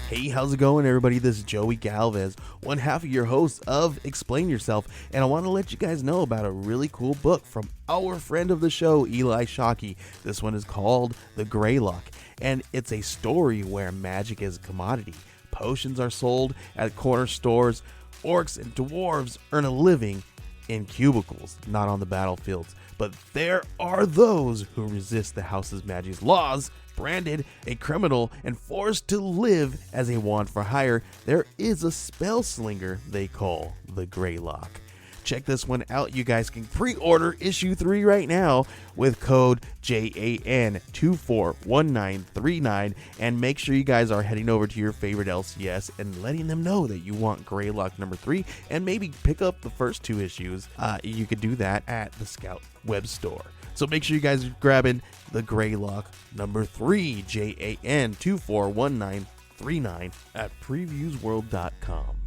Hey, how's it going, everybody? This is Joey Galvez, one half of your host of Explain Yourself, and I want to let you guys know about a really cool book from our friend of the show, Eli Shockey. This one is called The Greylock, and it's a story where magic is a commodity. Potions are sold at corner stores. Orcs and dwarves earn a living in cubicles, not on the battlefields. But there are those who resist the house's magic's laws. Branded a criminal and forced to live as a wand for hire, there is a spell slinger they call the Greylock. Check this one out. You guys can pre-order issue 3 right now with code JAN241939, and make sure you guys are heading over to your favorite LCS and letting them know that you want Greylock number 3, and maybe pick up the first 2 issues. You could do that at the Scout web store. So make sure you guys are grabbing the Greylock number 3, JAN241939 at previewsworld.com.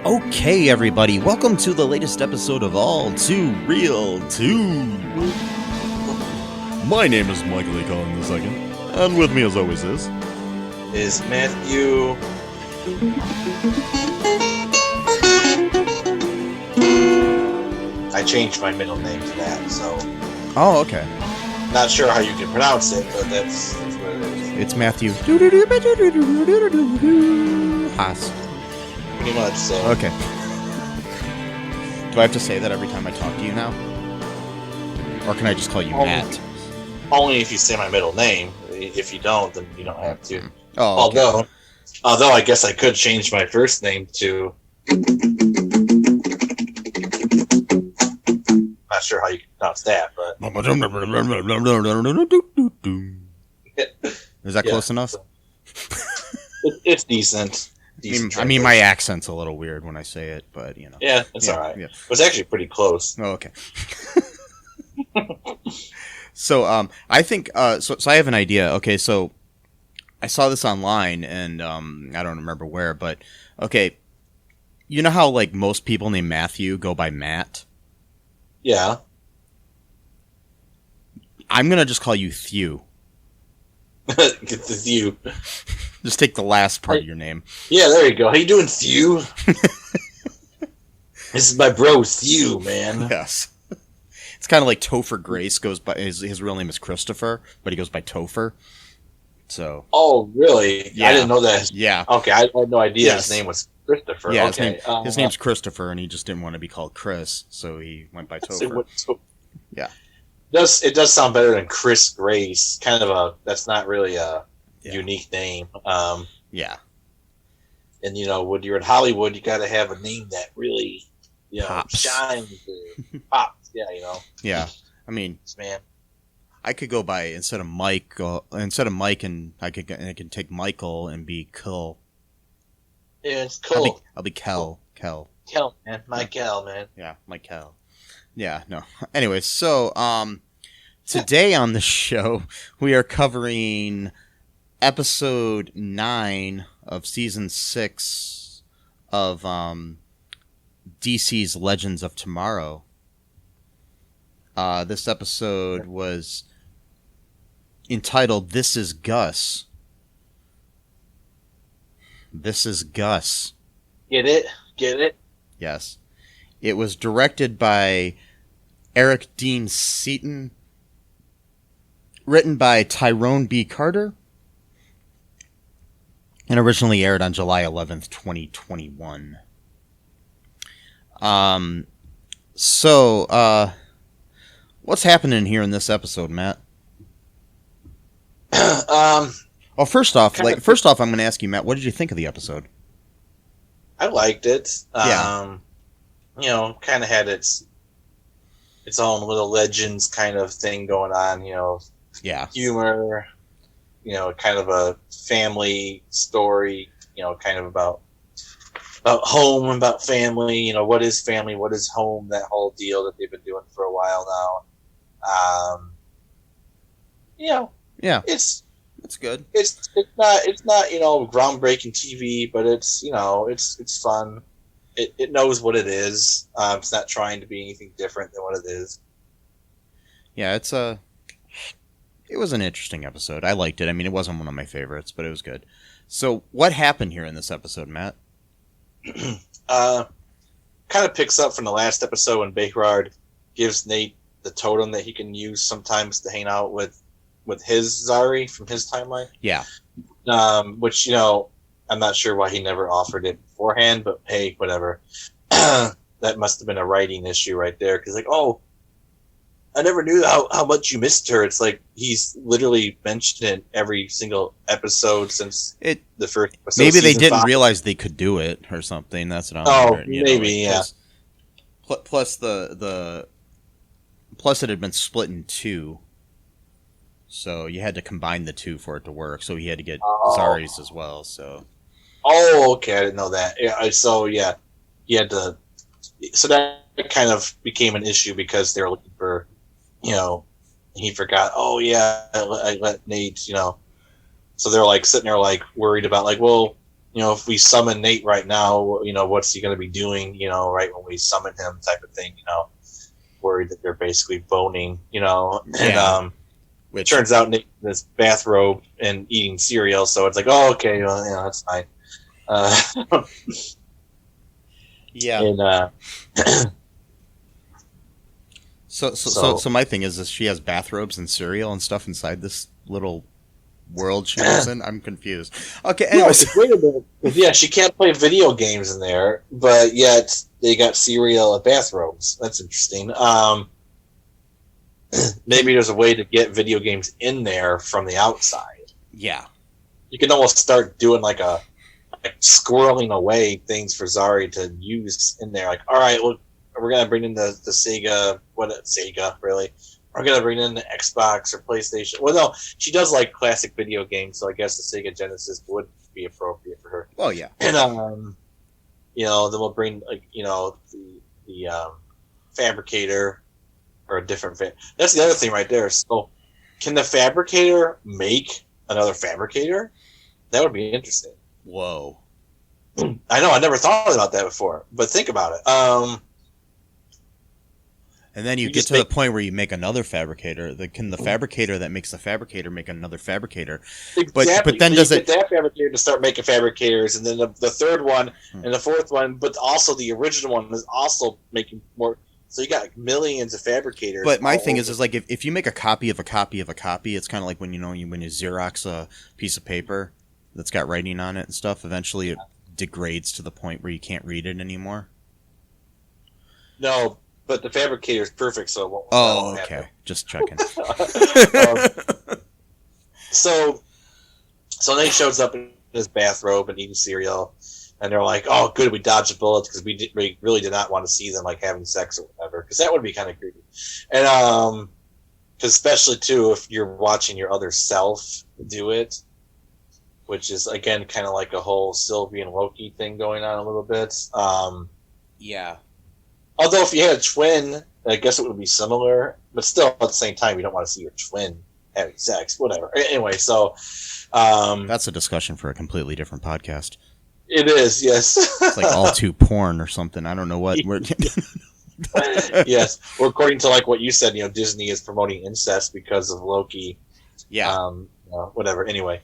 Okay, everybody, welcome to the latest episode of All Too Real 2. My name is Michael A. Collins II, and with me as always is Matthew. I changed my middle name to that, so Oh, okay. not sure how you can pronounce it, but that's what it is. It's Matthew Haas. Pretty much, so. Okay. Do I have to say that every time I talk to you now? Or can I just call you Matt? Only if you say my middle name. If you don't, then you don't have to. Oh, okay. Although I guess I could change my first name to... Not sure how you can pronounce that, but... Is that close enough? It's decent. I mean, my accent's a little weird when I say it, but, you know. Yeah, it's alright. Yeah. It was actually pretty close. Oh, okay. So, I think, so I have an idea. Okay, so I saw this online, and I don't remember where, but, okay, you know how, like, most people named Matthew go by Matt? Yeah. I'm gonna just call you Thew. Get the Thew. Just take the last part of your name. Yeah, there you go. How you doing, Thew? This is my bro, Thew, man. Yes. It's kind of like Topher Grace goes by, his real name is Christopher, but he goes by Topher. So. Oh, really? Yeah. I didn't know that. Yeah. Okay, I had no idea Yes. his name was Christopher. Yeah, okay. his name's Christopher, and he just didn't want to be called Chris, so he went by Topher. Yeah. It does sound better than Chris Grace. Kind of that's not really a unique name. Yeah. And, you know, when you're in Hollywood, you got to have a name that really, you know, Pops. shines. Pops, yeah, you know. Yeah. I mean, Man. I could go by, instead of Mike, and I can take Michael and be Kel. Yeah, it's cool. I'll be Kel. Kel, man. My Kel, man. Yeah, Michael. Yeah, no. Anyway, so today on the show we are covering episode 9 of season 6 of DC's Legends of Tomorrow. This episode was entitled "This Is Gus." This is Gus. Get it? Get it? Yes. It was directed by Eric Dean Seaton, written by Tyrone B. Carter, and originally aired on July 11th, 2021. What's happening here in this episode, Matt? Well, first off, I'm going to ask you, Matt, what did you think of the episode? I liked it. Yeah. You know, kind of had its own little legends kind of thing going on, you know. Yeah. Humor, you know, kind of a family story, you know, kind of about home, about family. You know, what is family? What is home? That whole deal that they've been doing for a while now. You know, Yeah, it's good. it's not groundbreaking TV, but it's fun. It knows what it is. It's not trying to be anything different than what it is. Yeah, it was an interesting episode. I liked it. I mean, it wasn't one of my favorites, but it was good. So, what happened here in this episode, Matt? Kind of picks up from the last episode when Bayard gives Nate the totem that he can use sometimes to hang out with his Zari from his timeline. Yeah. Which, I'm not sure why he never offered it beforehand, but hey, whatever. That must have been a writing issue right there. Because, I never knew how much you missed her. It's like he's literally mentioned it every single episode since the first episode. Maybe they didn't realize they could do it or something. That's what I'm wondering. Maybe, yeah. Plus plus it had been split in two. So you had to combine the two for it to work. So he had to get Zari's as well. So. Oh, okay. I didn't know that. Yeah. So yeah, he had to. So that kind of became an issue because they were looking for, he forgot. Oh yeah, I let Nate. So they're sitting there worried about well, if we summon Nate right now, what's he going to be doing? Right when we summon him, type of thing. Worried that they're basically boning. And Which turns out Nate in this bathrobe and eating cereal, so it's okay, well, that's fine. Yeah. And, So my thing is she has bathrobes and cereal and stuff inside this little world she lives in. I'm confused. Okay, anyways. No, wait a minute. Yeah, she can't play video games in there, but yet they got cereal and bathrobes. That's interesting. Maybe there's a way to get video games in there from the outside. Yeah. You can almost start doing squirreling away things for Zari to use in there. All right, well, we're going to bring in the Sega. Sega, really? We're going to bring in the Xbox or PlayStation. Well, no, she does like classic video games, so I guess the Sega Genesis would be appropriate for her. Oh, yeah. And, then we'll bring, the Fabricator or a different... That's the other thing right there. So, can the Fabricator make another Fabricator? That would be interesting. Whoa. I know, I never thought about that before, but think about it. And then you get to the point where you make another Fabricator. Can the Fabricator that makes the Fabricator make another Fabricator? Exactly. But then does it... get that Fabricator to start making Fabricators, and then the third one and the fourth one, but also the original one is also making more... So you got millions of Fabricators. But my thing is if you make a copy of a copy of a copy, it's kind of like when you Xerox a piece of paper that's got writing on it and stuff. Eventually, it degrades to the point where you can't read it anymore. No, but the Fabricator is perfect, so it won't. Oh, okay. Happen. Just checking. So Nate shows up in his bathrobe and eating cereal. And they're like, "Oh, good, we dodged a bullet because we really did not want to see them having sex or whatever, because that would be kind of creepy." And because especially too if you're watching your other self do it, which is again kind of like a whole Sylvie and Loki thing going on a little bit. Yeah. Although if you had a twin, I guess it would be similar, but still at the same time, you don't want to see your twin having sex, whatever. Anyway, so that's a discussion for a completely different podcast. It is, yes. It's like all too porn or something. I don't know what. Yes. Well, according to what you said, Disney is promoting incest because of Loki. Yeah. Whatever. Anyway,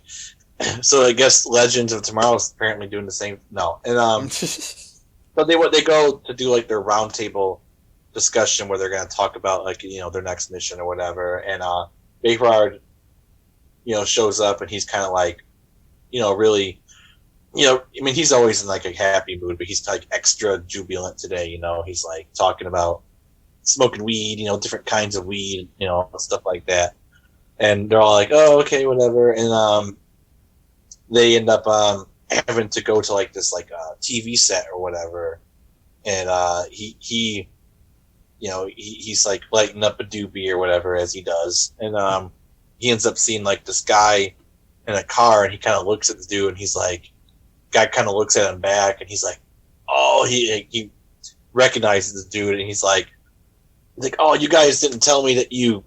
so I guess Legends of Tomorrow is apparently doing the same. No, and but they go to do their roundtable discussion where they're going to talk about their next mission or whatever, and Bayard, shows up and he's kind of really. He's always in a happy mood, but he's extra jubilant today. He's talking about smoking weed, different kinds of weed, stuff like that. And they're all oh, okay, whatever. And they end up having to go to this TV set or whatever. And he's lighting up a doobie or whatever as he does. And he ends up seeing this guy in a car, and he kind of looks at the dude, and he's guy kind of looks at him back, and he's like, oh, he recognizes the dude, and he's like, oh, you guys didn't tell me that you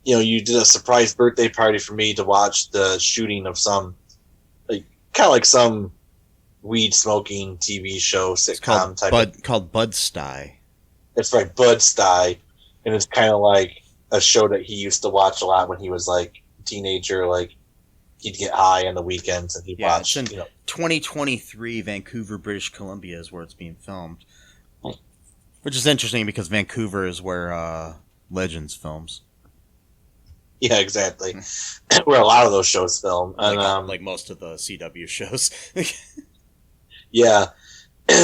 did a surprise birthday party for me to watch the shooting of some, like, kind of like some weed smoking TV show sitcom called Bud Stuy. That's right, Bud Stuy, and it's kind of like a show that he used to watch a lot when he was like a teenager. Like, he'd get high on the weekends and he'd watch. It's in 2023, Vancouver, British Columbia is where it's being filmed, which is interesting because Vancouver is where Legends films. Yeah, exactly. Where a lot of those shows film, and like most of the CW shows. Yeah.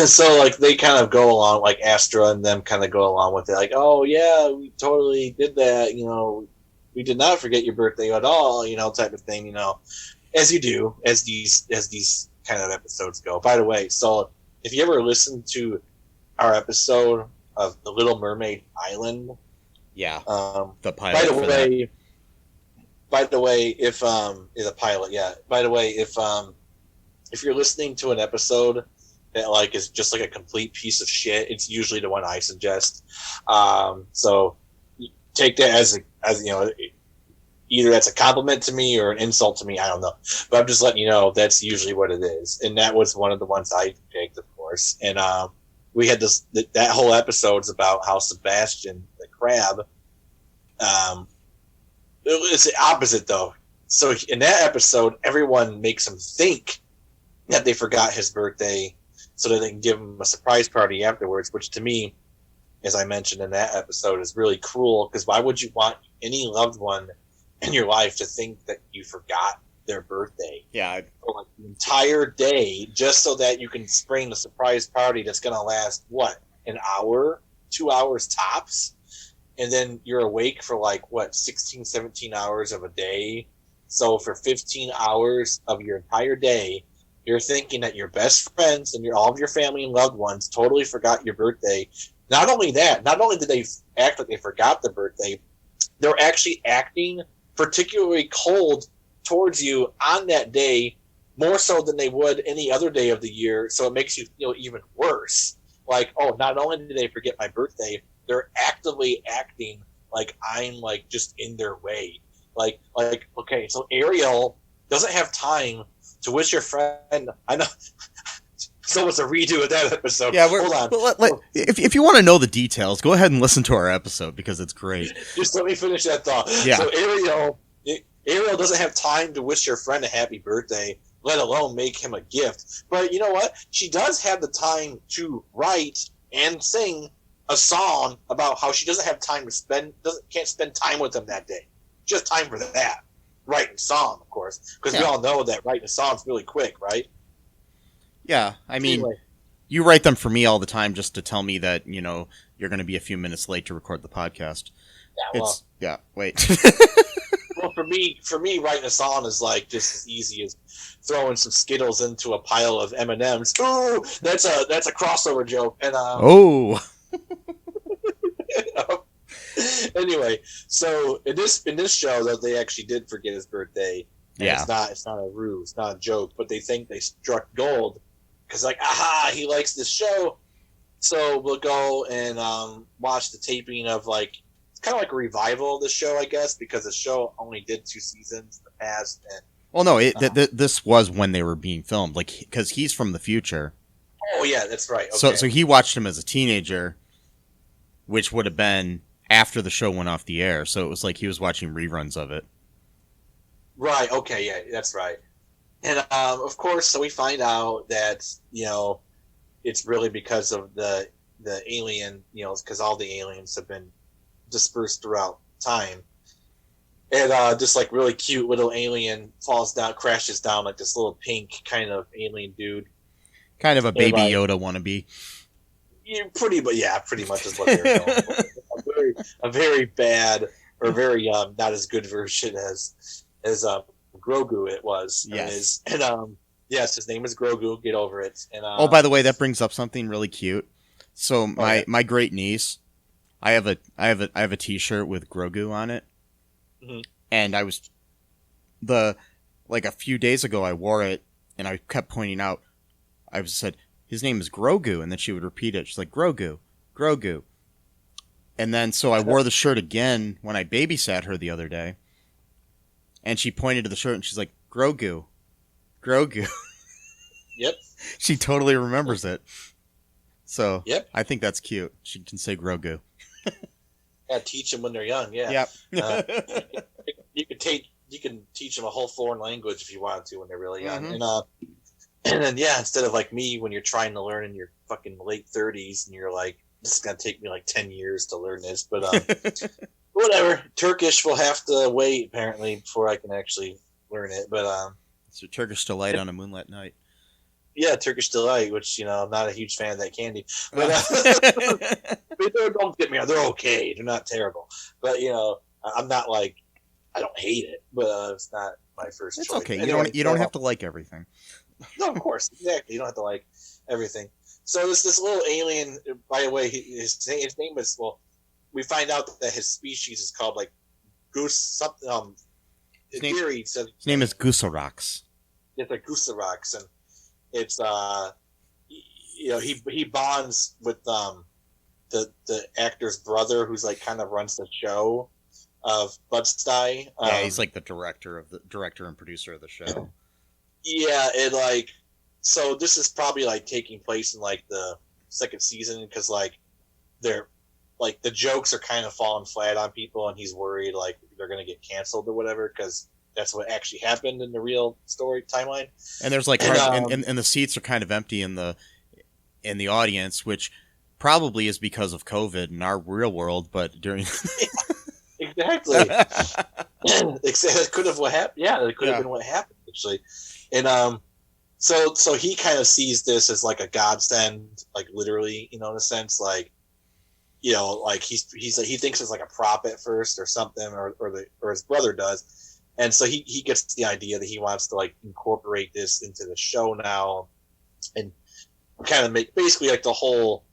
So, like, they kind of go along, like, Astra and them kind of go along with it. Like, oh, yeah, we totally did that, we did not forget your birthday at all, type of thing, as you do, as these kind of episodes go. By the way, so if you ever listen to our episode of The Little Mermaid Island, yeah, the pilot. By the way, if is a pilot, yeah. By the way, if you're listening to an episode that like is just like a complete piece of shit, it's usually the one I suggest. So take that as either that's a compliment to me or an insult to me. I don't know, but I'm just letting you know that's usually what it is. And that was one of the ones I picked, of course. And we had that whole episode's about how Sebastian the crab. It's the opposite though. So in that episode, everyone makes him think that they forgot his birthday so that they can give him a surprise party afterwards, which to me, as I mentioned in that episode, is really cruel, because why would you want any loved one in your life to think that you forgot their birthday? Yeah. For like the entire day, just so that you can spring a surprise party that's going to last, what, an hour, 2 hours tops? And then you're awake for 16, 17 hours of a day. So for 15 hours of your entire day, you're thinking that your best friends and all of your family and loved ones totally forgot your birthday. Not only that, not only did they act like they forgot the birthday, they're actually acting particularly cold towards you on that day, more so than they would any other day of the year. So it makes you feel even worse. Like, oh, not only did they forget my birthday, they're actively acting like I'm just in their way. Like, okay, so Ariel doesn't have time to wish your friend. I know. So it's a redo of that episode. Yeah, hold on. If you want to know the details, go ahead and listen to our episode because it's great. Just let me finish that thought. Yeah. So Ariel doesn't have time to wish your friend a happy birthday, let alone make him a gift. But you know what? She does have the time to write and sing a song about how she doesn't have time to can't spend time with him that day. She has time for that. Writing song, of course, because we all know that writing a song's really quick, right? Yeah, I mean, anyway. You write them for me all the time just to tell me that, you're going to be a few minutes late to record the podcast. Yeah, wait. Well, for me, writing a song is just as easy as throwing some Skittles into a pile of M&Ms. Ooh, that's a crossover joke. And oh. Anyway, so in this show, though, they actually did forget his birthday. Yeah, it's not a ruse, it's not a joke, but they think they struck gold because, aha, he likes this show, so we'll go and watch the taping of it's kind of like a revival of the show, I guess, because the show only did 2 seasons in the past. And well, no, this was when they were being filmed, because he's from the future. Oh yeah, that's right. Okay. So he watched him as a teenager, which would have been after the show went off the air. So it was like he was watching reruns of it. Right. Okay. Yeah, that's right. And of course, so we find out that it's really because of the alien, because all the aliens have been dispersed throughout time, and this really cute little alien falls down, crashes down, like this little pink kind of alien dude, kind of a baby Yoda wannabe. Pretty much is what they're going for. A very bad or very not as good version as Grogu it was. Yes. And yes, his name is Grogu. Get over it. And by the way, that brings up something really cute. So my great niece, I have a T-shirt with Grogu on it, mm-hmm. and I was a few days ago I wore it, and I kept pointing out. I said, his name is Grogu, and then she would repeat it. She's like, Grogu, Grogu. And then, so I wore the shirt again when I babysat her the other day. And she pointed to the shirt and she's like, Grogu, Grogu. Yep. She totally remembers it. So, yep. I think that's cute. She can say Grogu. Yeah, teach them when they're young, yeah. Yep. You can teach them a whole foreign language if you want to when they're really young. Mm-hmm. And then, yeah, instead of like me when you're trying to learn in your fucking late 30s and you're like, this is going to take me like 10 years to learn this. But whatever. Turkish will have to wait, apparently, before I can actually learn it. But it's a Turkish delight on a moonlit night. Yeah, Turkish Delight, which, I'm not a huge fan of that candy. But don't get me wrong, they're okay. They're not terrible. But, I'm not like, I don't hate it, but it's not my first it's choice. Okay. Anyway, you don't have to like everything. No, of course. Exactly. You don't have to like everything. So this little alien, by the way, his name is, well, we find out that his species is called like Goose something. His name is Gusarax. It's a Gusarax, and it's he bonds with the actor's brother, who's like kind of runs the show of Budstye. Yeah, he's like the director and producer of the show. Yeah, and like, so this is probably like taking place in like the second season, because like they're like the jokes are kind of falling flat on people, and he's worried like they're gonna get canceled or whatever, because that's what actually happened in the real story timeline. And there's like and the seats are kind of empty in the audience, which probably is because of COVID in our real world, but during exactly. It could have what happened. Yeah, it could have been what happened actually. And so he kind of sees this as like a godsend, like literally, in a sense, like, like he thinks it's like a prop at first or something, or his brother does, and so he gets the idea that he wants to like incorporate this into the show now, and kind of make basically like the whole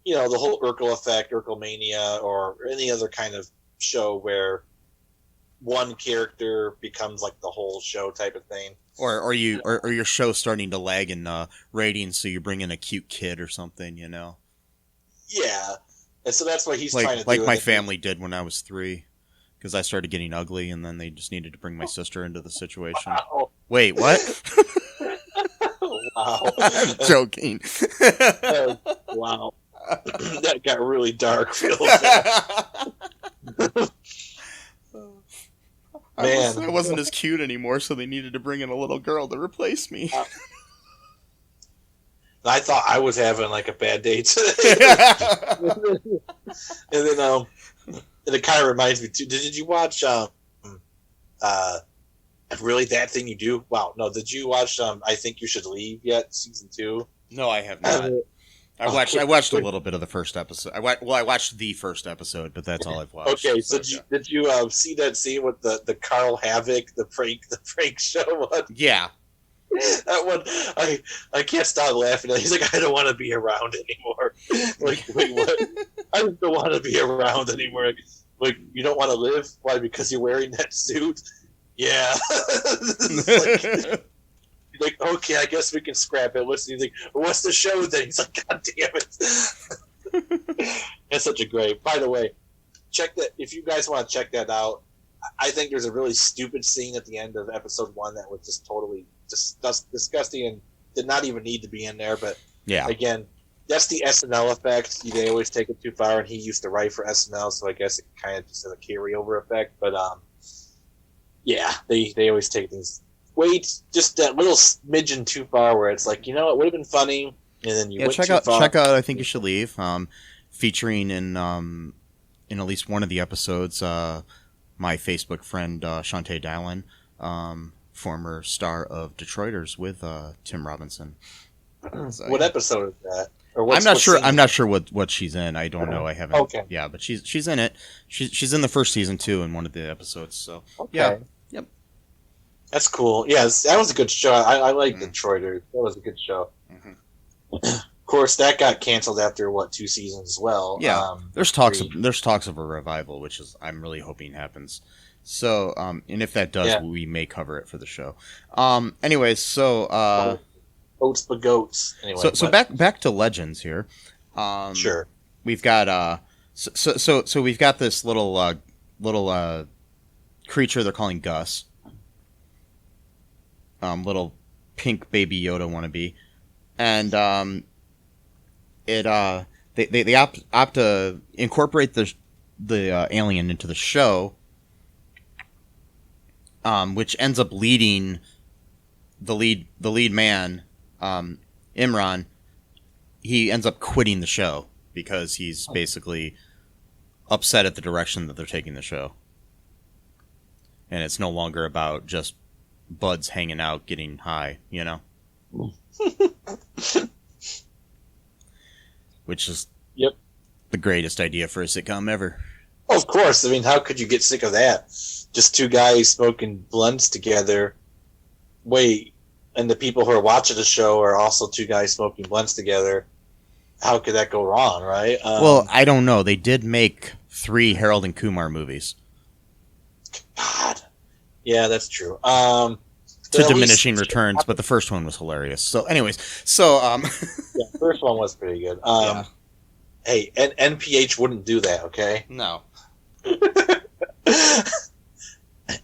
Urkel effect, Urkelmania, or any other kind of show where one character becomes like the whole show type of thing. Or your show's starting to lag in ratings, so you bring in a cute kid or something, Yeah. And so that's what he's trying to do. Like my family did when I was 3, because I started getting ugly, and then they just needed to bring my sister into the situation. Wow. Wait, what? Wow. I'm joking. Wow. That got really dark. I wasn't as cute anymore, so they needed to bring in a little girl to replace me. I thought I was having like a bad day today. And then and it kind of reminds me too. Did you watch really That Thing You Do? Wow, no. Did you watch I Think You Should Leave yet? Season 2? No, I have not. I watched a little bit of the first episode. I watched the first episode, but that's all I've watched. Okay, so did you see that scene with the Carl Havoc, the prank show one? Yeah. That one, I can't stop laughing. He's like, I don't want to be around anymore. Like, wait, what? I don't want to be around anymore. Like, you don't want to live? Why? Because you're wearing that suit? Yeah. Like, okay, I guess we can scrap it. What's the show then? He's like, God damn it. That's such a great. By the way, check that if you guys want to check that out. I think there's a really stupid scene at the end of episode 1 that was just totally disgusting and did not even need to be in there. But yeah, again, that's the SNL effect. They always take it too far, and he used to write for SNL, so I guess it kind of just has a carryover effect. But yeah, they always take things just that little smidgen too far, where it's like, it would have been funny, and then you went check too out far. Check out I Think You Should Leave, featuring in at least one of the episodes, my Facebook friend Shantae Dallin, former star of Detroiters with Tim Robinson. So, what episode is that? Or I'm not sure. I'm not sure what she's in. I don't know. I haven't. Okay. Yeah, but she's in it. She's in the first season too in one of the episodes. So okay. Yeah. Yep. That's cool. Yeah, that was a good show. I like Detroiters. That was a good show. Mm-hmm. Of course, that got canceled after 2 seasons as well. Yeah. There's talks of a revival, which is I'm really hoping happens. So, and if that does, we may cover it for the show. Anyways, so Oats but goats. Anyway, so back to Legends here. Sure. We've got so we've got this little creature they're calling Gus. Little pink baby Yoda wannabe, and they opt to incorporate the alien into the show, which ends up leading the lead man, Imran. He ends up quitting the show because he's basically upset at the direction that they're taking the show, and it's no longer about just buds hanging out, getting high, you know? Which is the greatest idea for a sitcom ever. Of course. I mean, how could you get sick of that? Just two guys smoking blunts together. Wait, and the people who are watching the show are also two guys smoking blunts together. How could that go wrong, right? Well, I don't know. They did make 3 Harold and Kumar movies. God. Yeah, that's true. To diminishing returns, but the first one was hilarious. So, anyways, yeah, the first one was pretty good. Hey, NPH wouldn't do that, okay? No.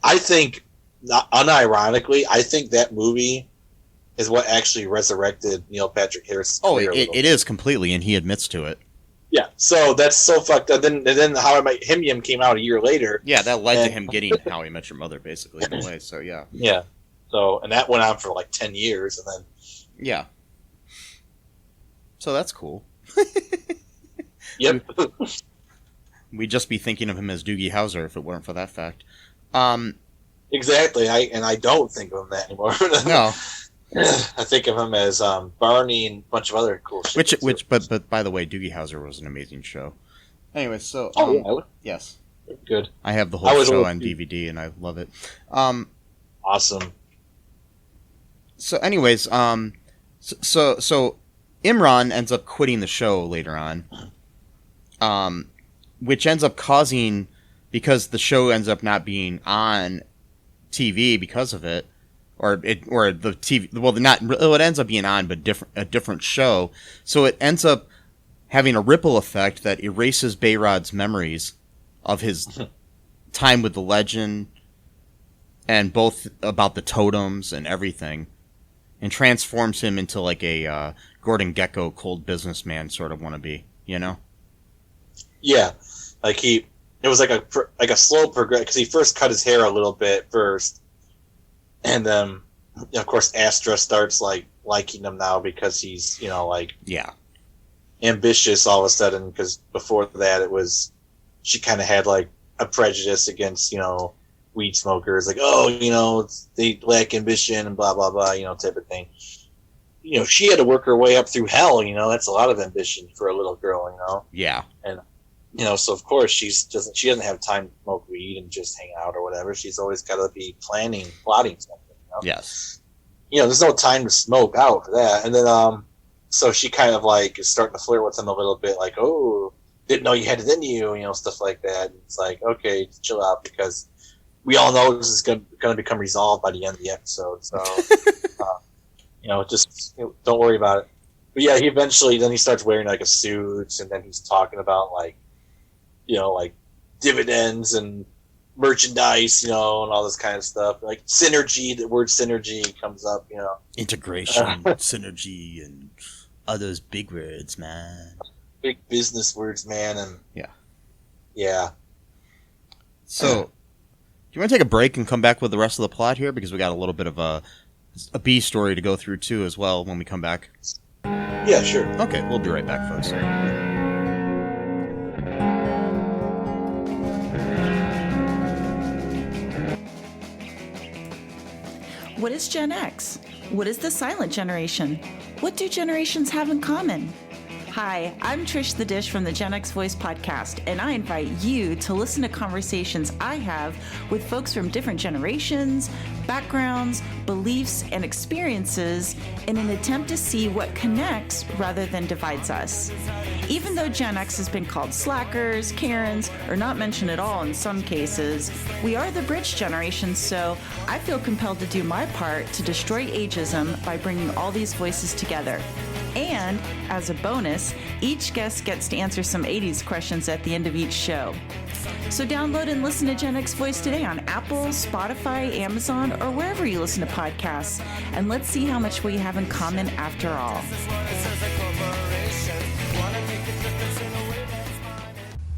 I think, unironically, I think that movie is what actually resurrected Neil Patrick Harris. Oh, it is completely, and he admits to it. Yeah, so that's so fucked up. Then How I Met Him came out a year later. Yeah, that led to him getting How I Met Your Mother, basically, in a way. So yeah. Yeah. So, and that went on for like 10 years, and then. Yeah. So that's cool. Yep. We'd just be thinking of him as Doogie Howser if it weren't for that fact. Exactly. I don't think of him that anymore. No. I think of him as Barney and a bunch of other cool shit. But by the way, Doogie Howser was an amazing show. Anyway, so yes, good. I have the whole show on DVD and I love it. Awesome. So, anyways, so Imran ends up quitting the show later on, which ends up causing, because the show ends up not being on TV because of it. It ends up being on, but a different show. So it ends up having a ripple effect that erases Bayrod's memories of his time with the Legend, and both about the totems and everything, and transforms him into like a Gordon Gekko cold businessman sort of wannabe, you know? Yeah, like it was like a slow progress, because he first cut his hair a little bit first. And then, of course, Astra starts like liking him now because he's, ambitious all of a sudden. Because before that, she kind of had like a prejudice against, weed smokers, like, they lack ambition and blah blah blah, type of thing. She had to work her way up through hell. That's a lot of ambition for a little girl. Yeah. And so of course she doesn't have time to smoke weed and just hang out or whatever. She's always got to be plotting something. Yes. There's no time to smoke out for that. And then, so she kind of like is starting to flirt with him a little bit, like, oh, didn't know you had it in you, stuff like that. And it's like, okay, chill out, because we all know this is going to become resolved by the end of the episode. So, just don't worry about it. But yeah, he starts wearing like a suit, and then he's talking about like dividends and merchandise, and all this kind of stuff. Like synergy, the word synergy comes up, Integration, synergy, and all those big words, man. Big business words, man, and yeah. So, do you want to take a break and come back with the rest of the plot here? Because we got a little bit of a B story to go through too as well when we come back. Yeah, sure. Okay, we'll be right back, folks. What is Gen X? What is the silent generation? What do generations have in common? Hi, I'm Trish the Dish from the Gen X Voice podcast, and I invite you to listen to conversations I have with folks from different generations, backgrounds, beliefs, and experiences in an attempt to see what connects rather than divides us. Even though Gen X has been called slackers, Karens, or not mentioned at all in some cases, we are the bridge generation, so I feel compelled to do my part to destroy ageism by bringing all these voices together. And, as a bonus, each guest gets to answer some 80s questions at the end of each show. So download and listen to Gen X Voice today on Apple, Spotify, Amazon, or wherever you listen to podcasts. And let's see how much we have in common after all.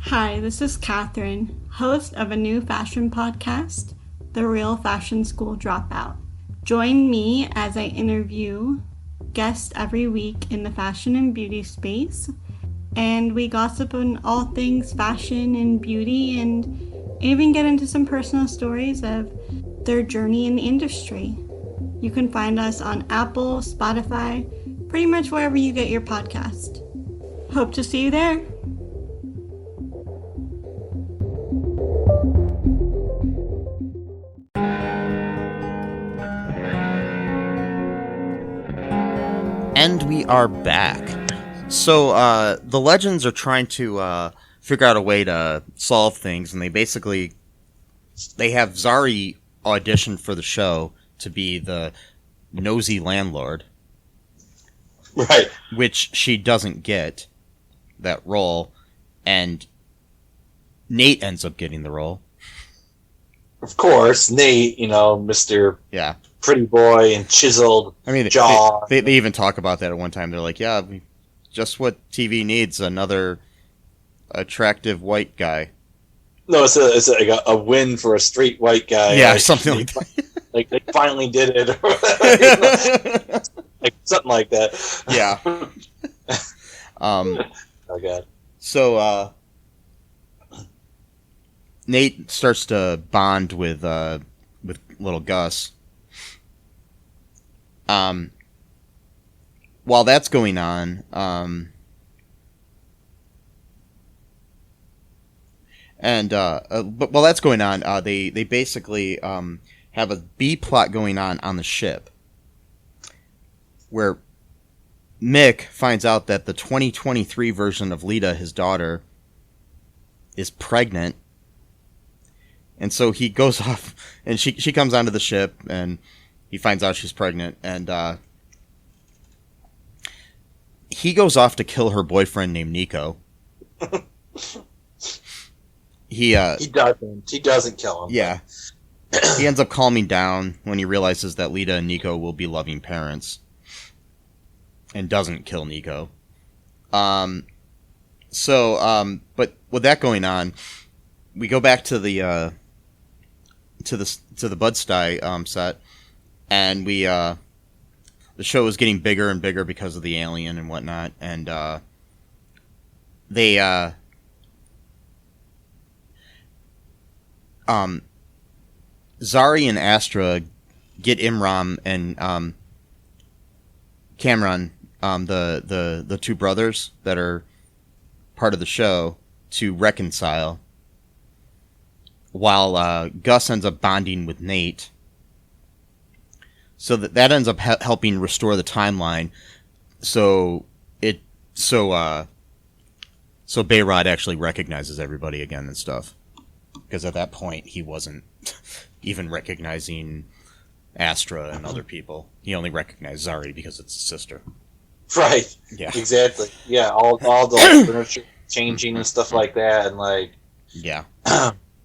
Hi, this is Catherine, host of a new fashion podcast, The Real Fashion School Dropout. Join me as I interview guests every week in the fashion and beauty space, and we gossip on all things fashion and beauty, and even get into some personal stories of their journey in the industry. You can find us on Apple, Spotify, pretty much wherever you get your podcast. Hope to see you there. And we are back. So, the Legends are trying to figure out a way to solve things, and they have Zari audition for the show to be the nosy landlord. Right. Which she doesn't get that role, and Nate ends up getting the role. Of course, Nate, Mr. Yeah. Pretty boy and chiseled jaw. They even talk about that at one time. They're like, yeah, just what TV needs, another attractive white guy. No, it's like a win for a straight white guy. Yeah, something like that. Like they finally did it. Like something like that. Yeah. Oh, God. So, Nate starts to bond with little Gus. While that's going on, but while that's going on, they basically have a B plot going on the ship, where Mick finds out that the 2023 version of Lita, his daughter, is pregnant, and so he goes off, and she comes onto the ship, and he finds out she's pregnant, and he goes off to kill her boyfriend named Nico. He doesn't kill him. Yeah. He ends up calming down when he realizes that Lita and Nico will be loving parents, and doesn't kill Nico. But with that going on, we go back to the Bud Stuy set. And the show is getting bigger and bigger because of the alien and whatnot. And Zari and Astra get Imram and Cameron, the two brothers that are part of the show, to reconcile. While Gus ends up bonding with Nate. So that ends up helping restore the timeline. So Bayrod actually recognizes everybody again and stuff. Because at that point, he wasn't even recognizing Astra and other people. He only recognized Zari because it's his sister. Right. Yeah. Exactly. Yeah. All the furniture changing and stuff like that, and yeah,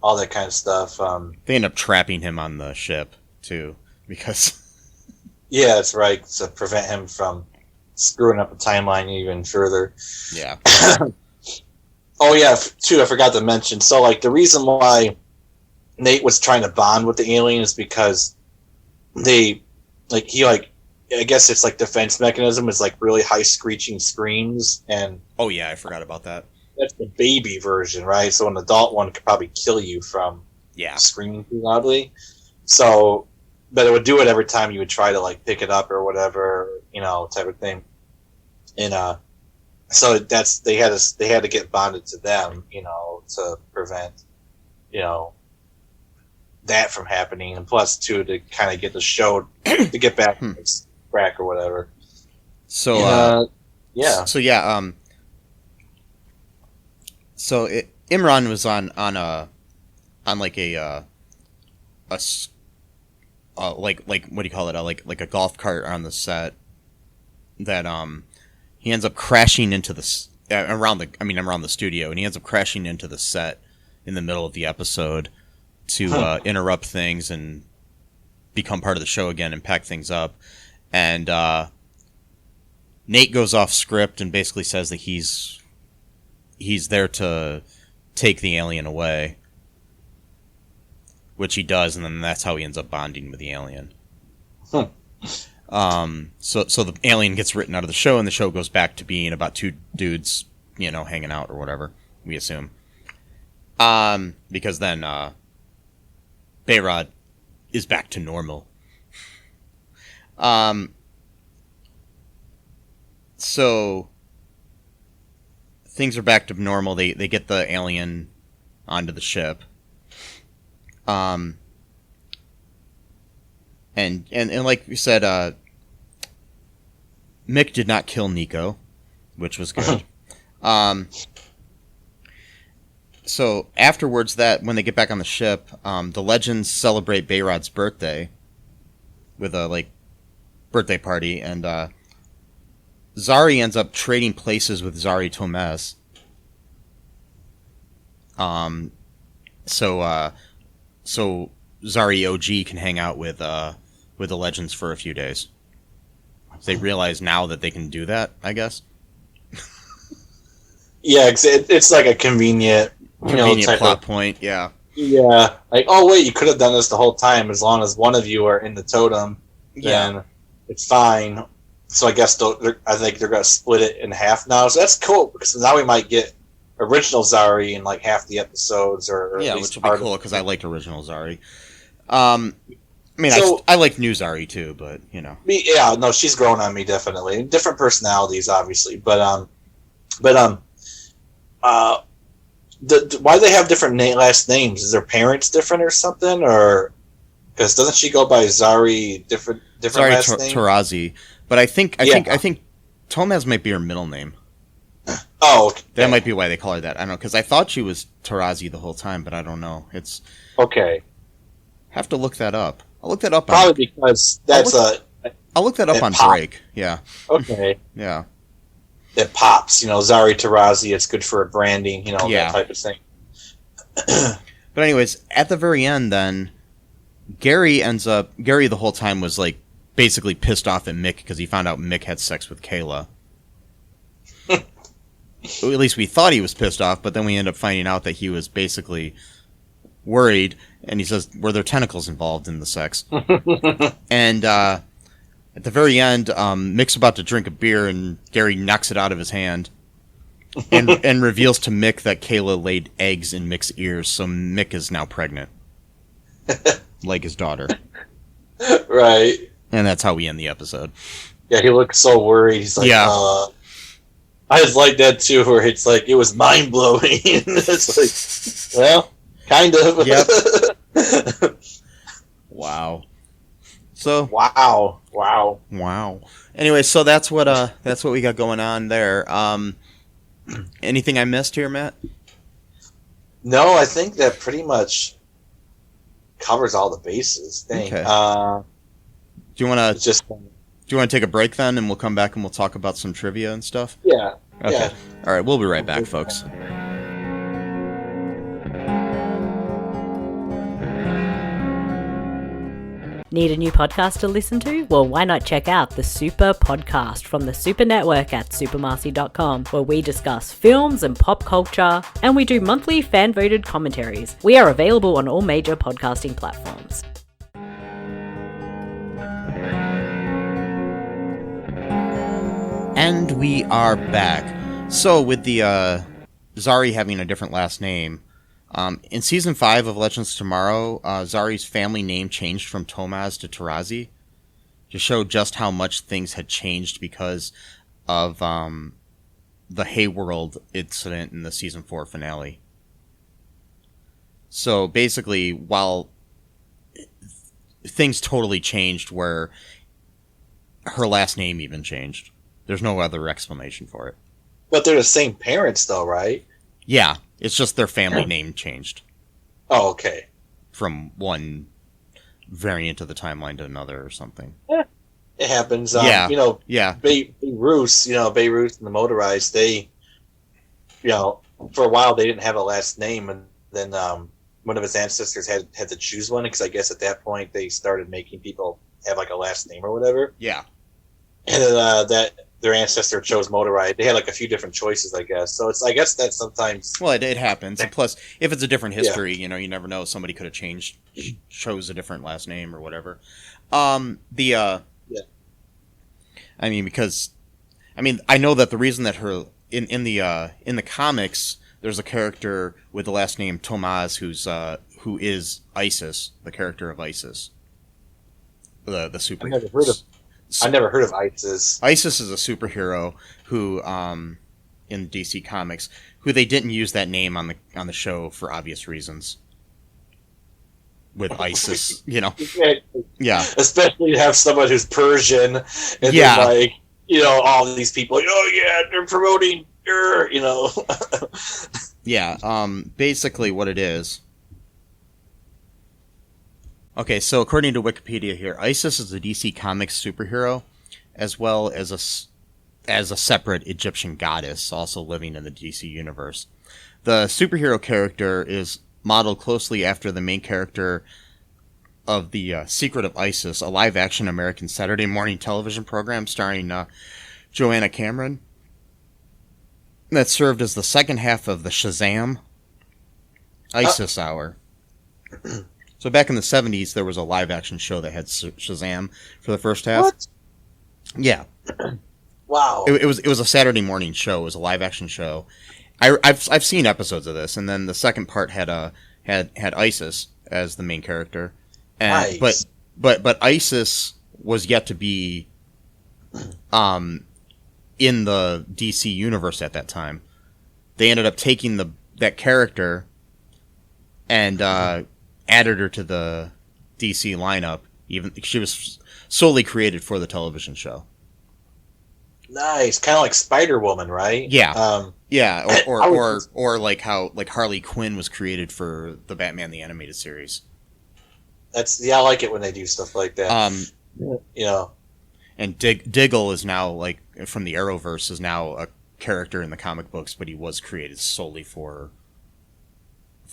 all that kind of stuff. They end up trapping him on the ship too, because. Yeah, that's right. To prevent him from screwing up the timeline even further. Yeah. Oh yeah, too. I forgot to mention. So the reason why Nate was trying to bond with the alien is because I guess it's defense mechanism is really high screeching screams, and oh yeah, I forgot about that. That's the baby version, right? So an adult one could probably kill you from screaming too loudly. So, but it would do it every time you would try to pick it up or whatever, type of thing. And So they had to get bonded to them, to prevent, that from happening, and plus too to kind of get the show to get back on its track or whatever. So yeah. So Imran was on like a like what do you call it? Like a golf cart on the set that he ends up crashing into around the studio, and he ends up crashing into the set in the middle of the episode to interrupt things and become part of the show again and pack things up. And Nate goes off script and basically says that he's there to take the alien away, which he does, and then that's how he ends up bonding with the alien. So the alien gets written out of the show, and the show goes back to being about two dudes, hanging out or whatever, we assume. Because then Behrad is back to normal. So things are back to normal. They get the alien onto the ship. And like we said, Mick did not kill Nico, which was good. So afterwards, when they get back on the ship, the Legends celebrate Behrad's birthday with a birthday party, and Zari ends up trading places with Zari Tomez. So Zari OG can hang out with the Legends for a few days. They realize now that they can do that, I guess. Yeah, it's like a convenient plot point. Yeah. Yeah, oh wait, you could have done this the whole time. As long as one of you are in the totem, then it's fine. So I guess I think they're going to split it in half now. So that's cool, because now we might get original Zari in half the episodes, or at least which will be cool because I liked original Zari. I like new Zari too, but Yeah, no, she's grown on me definitely. Different personalities, obviously, but why do they have different last names? Is their parents different or something, or because doesn't she go by Zari different last name? Tarazi, but I think Tomez might be her middle name. Oh, okay. That might be why they call her that. I don't know, because I thought she was Tarazi the whole time, but I don't know. It's okay. Have to look that up. I'll look that up. Probably because I'll look that up on break. Yeah. Okay. Yeah. It pops, Zari Tarazi. It's good for branding, that type of thing. But anyways, at the very end, then Gary the whole time was basically pissed off at Mick because he found out Mick had sex with Kayla. At least we thought he was pissed off, but then we end up finding out that he was basically worried, and he says, were there tentacles involved in the sex? And at the very end, Mick's about to drink a beer, and Gary knocks it out of his hand and reveals to Mick that Kayla laid eggs in Mick's ears, so Mick is now pregnant. Like his daughter. Right. And that's how we end the episode. Yeah, he looks so worried. He's like, I just like that too, where it's it was mind blowing. It's well, kind of. Yep. Wow. So. Wow. Anyway, so that's what we got going on there. Anything I missed here, Matt? No, I think that pretty much covers all the bases. Dang. Okay. Do you want to take a break then, and we'll come back and we'll talk about some trivia and stuff? Yeah. Okay. Yeah. All right, we'll be right back, folks. Need a new podcast to listen to? Well, why not check out the Super Podcast from the Super Network at supermarcy.com, where we discuss films and pop culture, and we do monthly fan-voted commentaries. We are available on all major podcasting platforms. And we are back. So, with the Zari having a different last name, in Season 5 of Legends of Tomorrow, Zari's family name changed from Tomaz to Tarazi to show just how much things had changed because of the Hayworld incident in the season 4 finale. So basically, while things totally changed, where her last name even changed, there's no other explanation for it. But they're the same parents, though, right? Yeah, it's just their family name changed Oh, okay. from one variant of the timeline to another or something. It happens. Yeah. You know, Yeah, Beirut, Beirut and the Motorized, they, for a while they didn't have a last name, and then one of his ancestors had to choose one, because I guess at that point they started making people have like a last name or whatever. yeah. And then that their ancestor chose Motorized. They had like a few different choices, I guess. So I guess that sometimes. Well, it happens. And plus, if it's a different history, you never know. Somebody could have chose a different last name or whatever. Yeah. I mean, because, I know that the reason that her in the comics, there's a character with the last name Tomaz who is Isis, the character of Isis, the super. I never heard of Isis. Isis is a superhero who, in DC Comics, who they didn't use that name on the show for obvious reasons. With Isis, Yeah. Especially to have someone who's Persian, and then all these people, they're promoting her, Yeah, basically what it is. Okay, so according to Wikipedia here, Isis is a DC Comics superhero, as well as a separate Egyptian goddess, also living in the DC universe. The superhero character is modeled closely after the main character of The Secret of Isis, a live-action American Saturday morning television program starring Joanna Cameron, that served as the second half of the Shazam Isis Hour. So back in the 70s, there was a live-action show that had Shazam for the first half. What? Yeah. Wow. It was a Saturday morning show. It was a live-action show. I've seen episodes of this, and then the second part had Isis as the main character, and nice. but Isis was yet to be in the DC universe at that time. They ended up taking that character and added her to the DC lineup. Even she was solely created for the television show. Nice, kind of like Spider-Woman, right? Yeah. Yeah, or like how Harley Quinn was created for the Batman the Animated Series. I like it when they do stuff like that. And Diggle is now, like, from the Arrowverse, is now a character in the comic books, but he was created solely for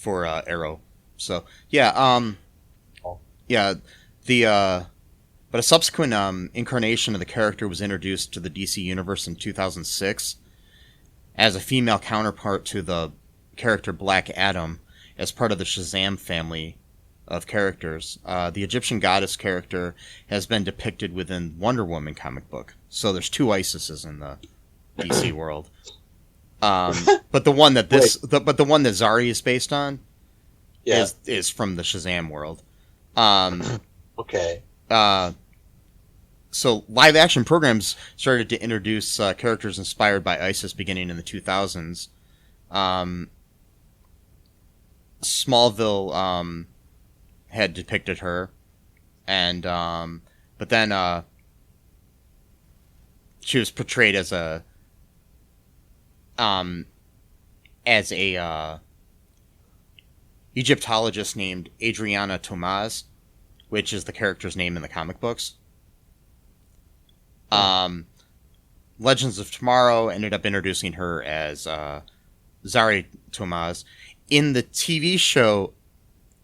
Arrow. So but a subsequent incarnation of the character was introduced to the DC universe in 2006 as a female counterpart to the character Black Adam, as part of the Shazam family of characters. The Egyptian goddess character has been depicted within Wonder Woman comic book. So there's two Isises in the DC world. But the one that the one that Zari is based on is from the Shazam world. Okay. So live action programs started to introduce characters inspired by Isis beginning in the 2000s. Smallville had depicted her, and but then she was portrayed as a Egyptologist named Adriana Tomaz, which is the character's name in the comic books. Legends of Tomorrow ended up introducing her as Zari Tomaz. In the TV show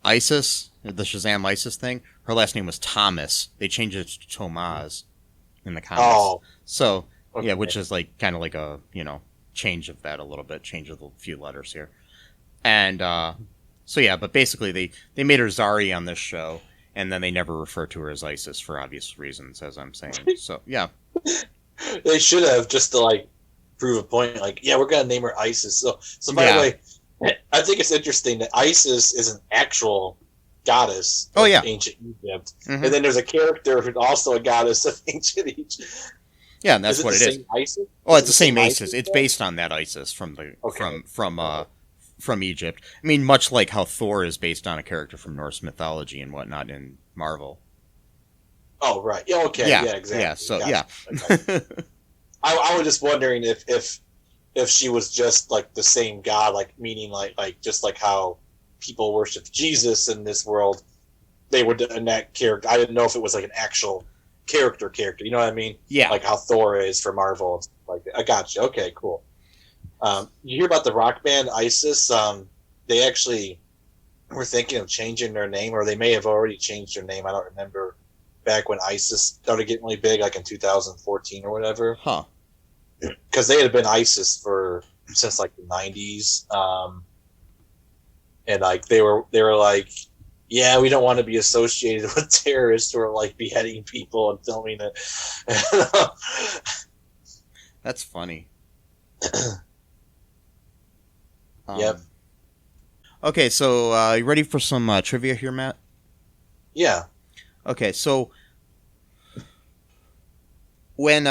Isis, the Shazam Isis thing, her last name was Thomas. They changed it to Tomaz in the comics. Oh. So, Okay. yeah, which is like kind of like a, change of that a little bit, change of a few letters here. And so yeah, but basically they made her Zari on this show, and then they never refer to her as Isis for obvious reasons, as I'm saying. So, yeah. They should have, just to prove a point. We're gonna name her Isis. So by the way, I think it's interesting that Isis is an actual goddess of ancient Egypt, and then there's a character who's also a goddess of ancient Egypt. Yeah, and that's Is it what the it is. same ISIS? Oh, Is it's it the same ISIS. ISIS, It's though? based on that ISIS from Okay. from Egypt. I mean, much like how Thor is based on a character from Norse mythology and whatnot in Marvel. Oh, right. Yeah, okay. Yeah, exactly. Yeah, so, Gotcha. yeah. Okay. I was just wondering if she was just like the same God, like meaning like just like how people worship Jesus in this world, they would enact character. I didn't know if it was like an actual character. You know what I mean? Yeah. Like how Thor is for Marvel and stuff like that. I got you. Okay, cool. You hear about the rock band ISIS? They actually were thinking of changing their name, or they may have already changed their name. I don't remember. Back when ISIS started getting really big, like in 2014 or whatever. Huh. Because they had been ISIS since like the 90s, and like they were like, yeah, we don't want to be associated with terrorists who are like beheading people and filming it. That's funny. Yep. Okay, so you ready for some trivia here, Matt? Yeah. Okay, so when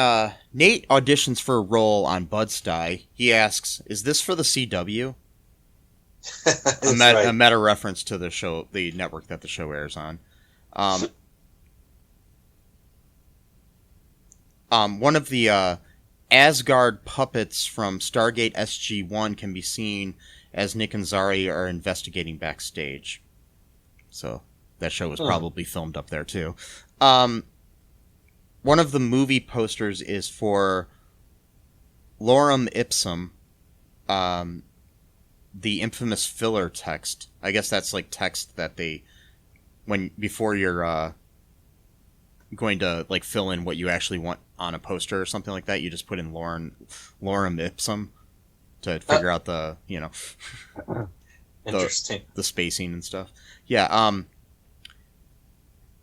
Nate auditions for a role on Bud Stuy, he asks, "Is this for the CW?" A meta reference to the show, the network that the show airs on. One of the Asgard puppets from Stargate SG-1 can be seen as Nick and Zari are investigating backstage. So that show was probably filmed up there too. One of the movie posters is for Lorem Ipsum, the infamous filler text. I guess that's like text that they, before you're going to like fill in what you actually want on a poster or something like that, you just put in Lorem Ipsum to figure out the, Interesting. the spacing and stuff. Yeah.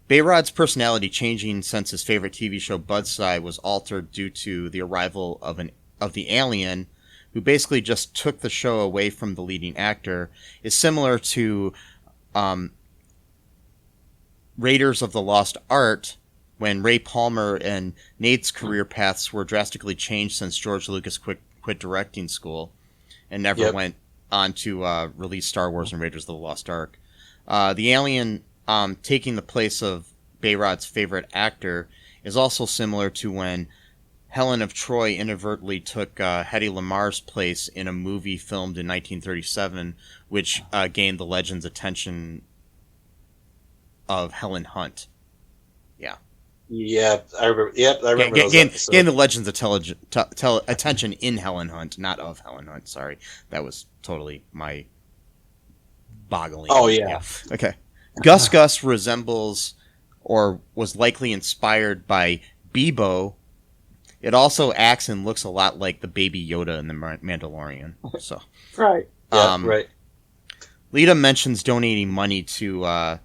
Bayrod's personality changing since his favorite TV show Bud Stuy was altered due to the arrival of the alien, who basically just took the show away from the leading actor, is similar to Raiders of the Lost Art, when Ray Palmer and Nate's career paths were drastically changed since George Lucas quit directing school and never went on to release Star Wars and Raiders of the Lost Ark. The alien taking the place of Bayrod's favorite actor is also similar to when Helen of Troy inadvertently took Hedy Lamarr's place in a movie filmed in 1937, which gained the legend's attention of Helen Hunt. Yeah. Yep, I remember. Yep, I remember those episodes. Gained the legend's attention in Helen Hunt, not of Helen Hunt. Sorry, that was totally my boggling. Oh yeah. Okay. Gus resembles or was likely inspired by Bebo. It also acts and looks a lot like the baby Yoda in the Mandalorian. So right. Yeah, right. Lita mentions donating money to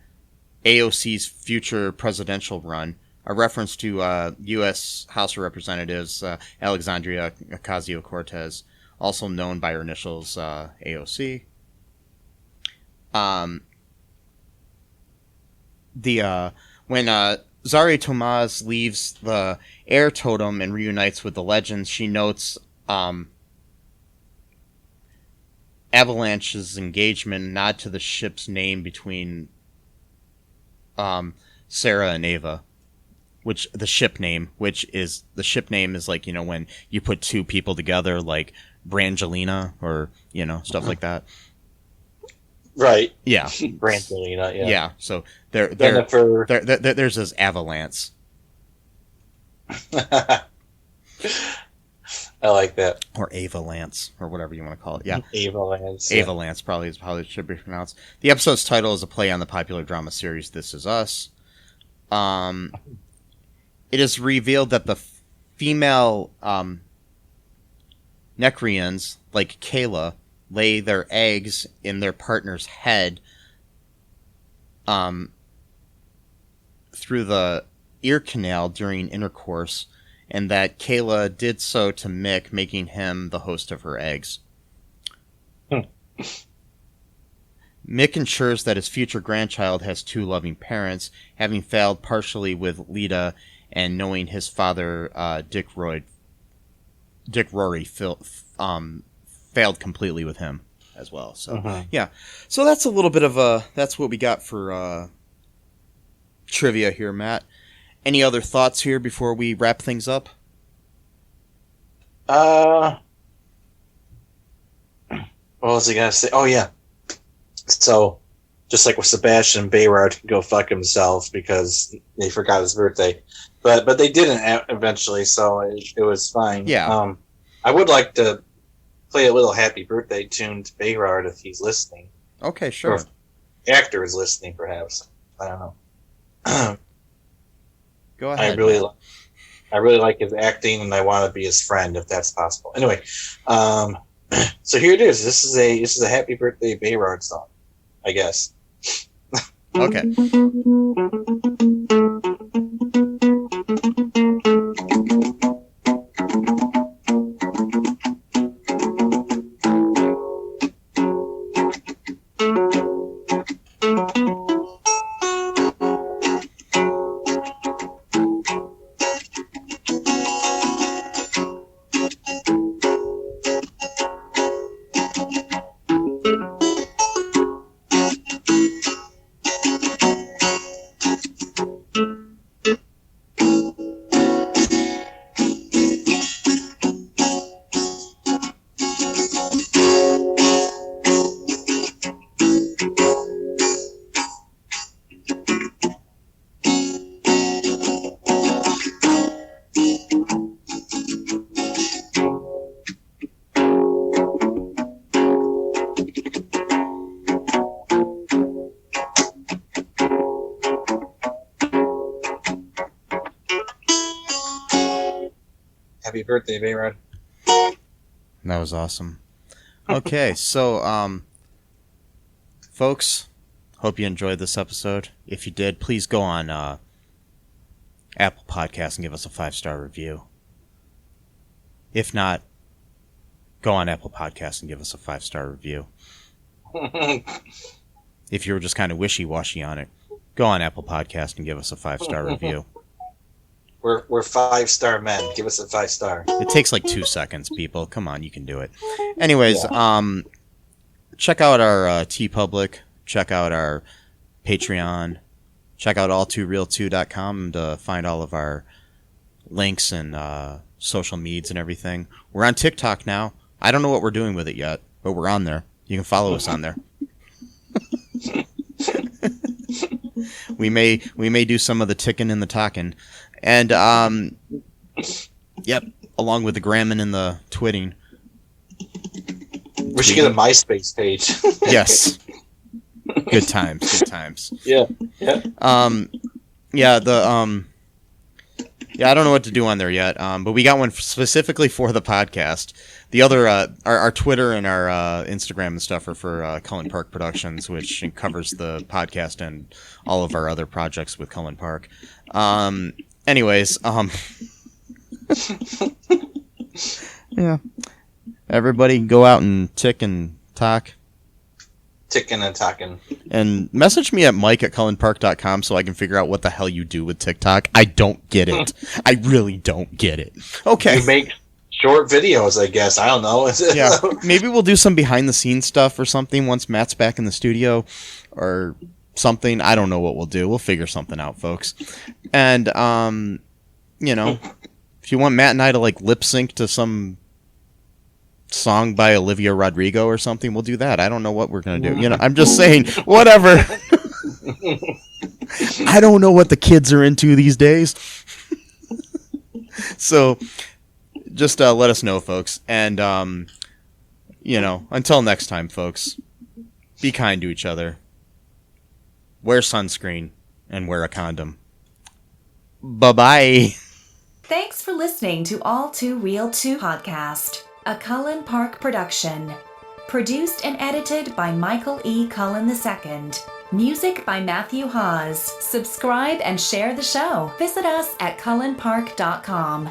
AOC's future presidential run, a reference to U.S. House of Representatives Alexandria Ocasio-Cortez, also known by her initials AOC. When Zari Tomaz leaves the air totem and reunites with the legends, she notes Avalanche's engagement, nod to the ship's name between Sarah and Ava, which the ship name is like, when you put two people together, like Brangelina or stuff like that. Right. Yeah. Brangelina. Yeah. Yeah. So there's this Avalanche. I like that. Or Avalance, or whatever you want to call it. Yeah. Avalance. Avalance probably is how it should be pronounced. The episode's title is a play on the popular drama series This Is Us. It is revealed that the female Nekrians, like Kayla, lay their eggs in their partner's head through the ear canal during intercourse, and that Kayla did so to Mick, making him the host of her eggs. Mick ensures that his future grandchild has two loving parents, having failed partially with Lita and knowing his father, Dick Rory, failed completely with him as well. So yeah, so that's a little bit of that's what we got for trivia here, Matt. Any other thoughts here before we wrap things up? What was I gonna say? Oh yeah. So, just like with Sebastian, Bayrard can go fuck himself because they forgot his birthday, but they didn't eventually, so it was fine. Yeah. I would like to play a little happy birthday tune to Bayrard if he's listening. Okay, sure. Or if the actor is listening, perhaps. I don't know. Go ahead. I really like his acting, and I want to be his friend if that's possible. Anyway, so here it is. This is a happy birthday Bayrard song, I guess. Okay. Happy birthday, Bayrard. That was awesome. Okay, so, folks, hope you enjoyed this episode. If you did, please go on Apple Podcasts and give us a 5-star review. If not, go on Apple Podcasts and give us a 5-star review. If you were just kind of wishy-washy on it, go on Apple Podcast and give us a 5-star review. We're 5-star men. Give us a 5-star. It takes like 2 seconds, people. Come on, you can do it. Anyways, check out our TeePublic. Check out our Patreon. Check out all2real2.com to find all of our links and social medias and everything. We're on TikTok now. I don't know what we're doing with it yet, but we're on there. You can follow us on there. We may do some of the ticking and the talking. And, yep, along with the gramming and the twitting. We should get a MySpace page. Yes. Good times. Yeah. I don't know what to do on there yet, but we got one specifically for the podcast. The other, our Twitter and our Instagram and stuff are for Cullen Park Productions, which covers the podcast and all of our other projects with Cullen Park. Anyways, yeah. Everybody go out and tick and talk. Ticking and talking. And message me at mike@cullenpark.com so I can figure out what the hell you do with TikTok. I don't get it. I really don't get it. Okay. You make short videos, I guess. I don't know. Yeah. Maybe we'll do some behind-the-scenes stuff or something once Matt's back in the studio or something. I don't know what we'll do. We'll figure something out, folks. And, you know, if you want Matt and I to, like, lip-sync to some song by Olivia Rodrigo or something, we'll do that. I don't know what we're going to do. You know, I'm just saying, whatever. I don't know what the kids are into these days. So, just let us know, folks. And, you know, until next time, folks, be kind to each other. Wear sunscreen and wear a condom. Bye-bye. Thanks for listening to All Too Real 2 podcast, a Cullen Park production. Produced and edited by Michael E. Cullen II. Music by Matthew Hawes. Subscribe and share the show. Visit us at cullenpark.com.